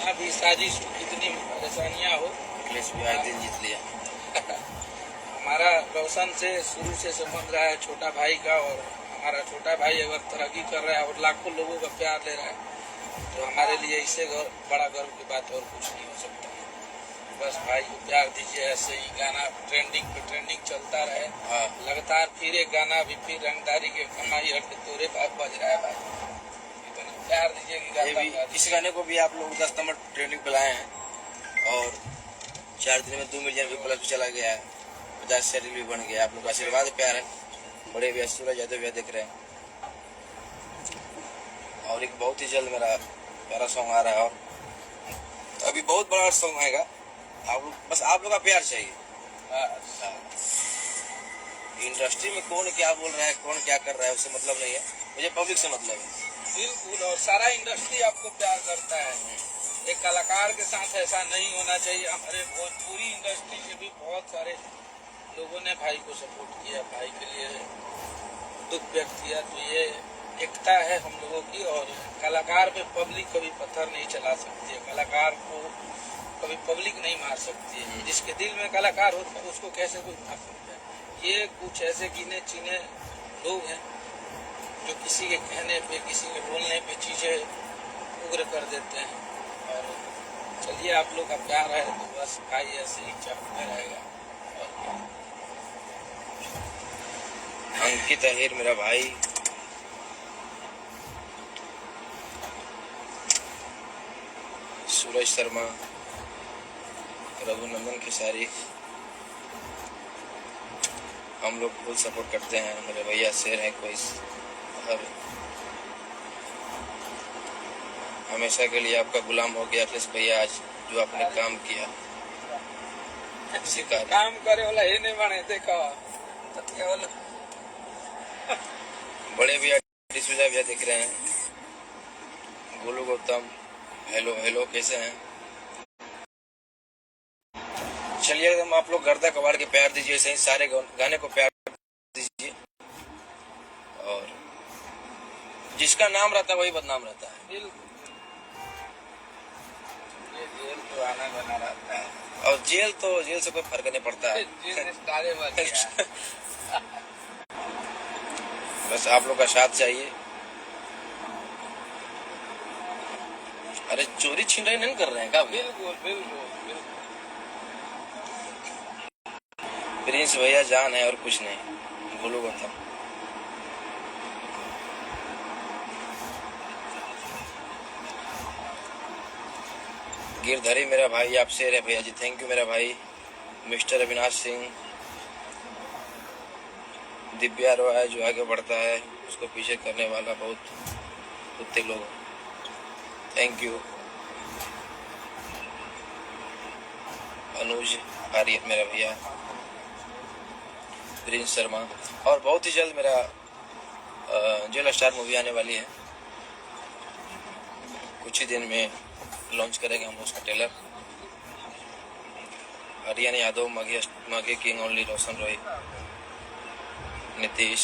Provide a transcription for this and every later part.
कितना भी साजिश, कितनी परेशानियां हो, अखिलेश भी आज दिन जीत लिया। हमारा रोशन से शुरू से संबंध रहा है, छोटा भाई का। और हमारा छोटा भाई अगर तरक्की कर रहा है और लाखों लोगों का प्यार ले रहा है, तो हमारे लिए इससे बड़ा गर्व की बात और कुछ नहीं हो सकता। बस भाई को प्यार दीजिए, ऐसे ही गाना ट्रेंडिंग पे ट्रेंडिंग चलता रहे। हाँ। लगातार फिर एक गाना भी फिर रंगदारी के कमाई हट के तोरे बाप बज रहा है भाई। इतना प्यार दीजिए कि इस गाने को भी आप लोग 10 नंबर ट्रेंडिंग पे लाए हैं और 4 दिन में 2 मिलियन भी प्लस चला गया है, 50 से भी बन गया। आप लोग का आशीर्वाद प्यार है। बड़े भी सूरज यादव भी देख रहे हैं। और एक बहुत ही जल्द मेरा प्यारा सॉन्ग आ रहा है और अभी बहुत बड़ा सॉन्ग आएगा। बस आप लोग का प्यार चाहिए। इंडस्ट्री में कौन क्या बोल रहा है, कौन क्या कर रहा है, उससे मतलब नहीं है, मुझे पब्लिक से मतलब है। बिल्कुल, और सारा इंडस्ट्री आपको प्यार करता है। एक कलाकार के साथ ऐसा नहीं होना चाहिए। हमारे भोजपुरी इंडस्ट्री के भी बहुत सारे लोगों ने भाई को सपोर्ट किया, भाई के लिए दुख व्यक्त किया। तो ये एकता है हम लोगों की। और कलाकार पे पब्लिक कभी पत्थर नहीं चला सकती है, कलाकार को कभी पब्लिक नहीं मार सकती है। जिसके दिल में कलाकार होता है उसको कैसे कोई मार सकता है। ये कुछ ऐसे गिने चुने लोग हैं जो किसी के कहने पे, किसी के बोलने पे चीजें उग्र कर देते हैं। और चलिए, आप लोग का प्यार है तो बस भाई ऐसे ही चलते रहेगा। अंकित अहिर मेरा भाई, सूरज शर्मा, रघुनंदन खेसारी, हम लोग फुल सपोर्ट करते हैं। मेरे भैया शेर है कोई हर हमेशा के लिए आपका गुलाम हो गया अखिलेश भैया। आज जो आपने काम किया, काम करे वाला ये नहीं बने देखा तो केवल बड़े भैया भैया देख रहे हैं। गोलू गौतम, हेलो हेलो, कैसे हैं? चलिए एकदम आप लोग गर्दा कबाड़ के प्यार दीजिए, सही सारे गाने को प्यार दीजिए। और जिसका नाम रहता है वही बदनाम रहता है। बिल्कुल, ये जेल तो आना बना रहता है। और जेल से कोई फर्क नहीं पड़ता है। बस आप लोग का साथ चाहिए। अरे चोरी छिनराई नहीं कर रहे हैं क्या? बिल्कुल बिल्कुल बिल्कुल। प्रिंस भैया जान है और कुछ नहीं। गोलू गौतम, गिरधरी मेरा भाई, आप शेर है भैया जी, थैंक यू मेरा भाई। मिस्टर अविनाश सिंह, दिव्या रॉय जो आगे बढ़ता है उसको पीछे करने वाला बहुत कुत्ते लोग, थैंक यू। अनुज आर्य मेरा भैया, प्रिंस शर्मा। और बहुत ही जल्द मेरा जेल स्टार मूवी आने वाली है, कुछ ही दिन में लॉन्च करेंगे हम उसका ट्रेलर। हरियाणा यादव, माघे king only, Roshan Roy, Nitish,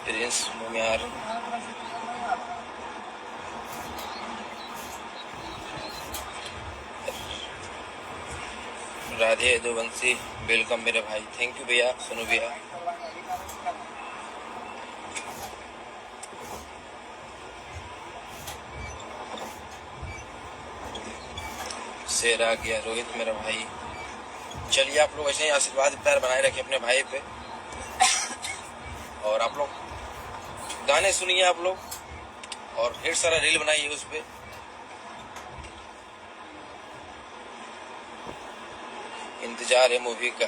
prince मुमियार, राधे यदुवंशी, वेलकम मेरे भाई, थैंक यू भैया, सुनो भैया। शेर आ गया, रोहित मेरा भाई। चलिए आप लोग ऐसे ही आशीर्वाद प्यार बनाए रखें अपने भाई पे। और आप लोग गाने सुनिए आप लोग, और ढेर सारा रील बनाइए उस पे। इंतजार है मूवी का।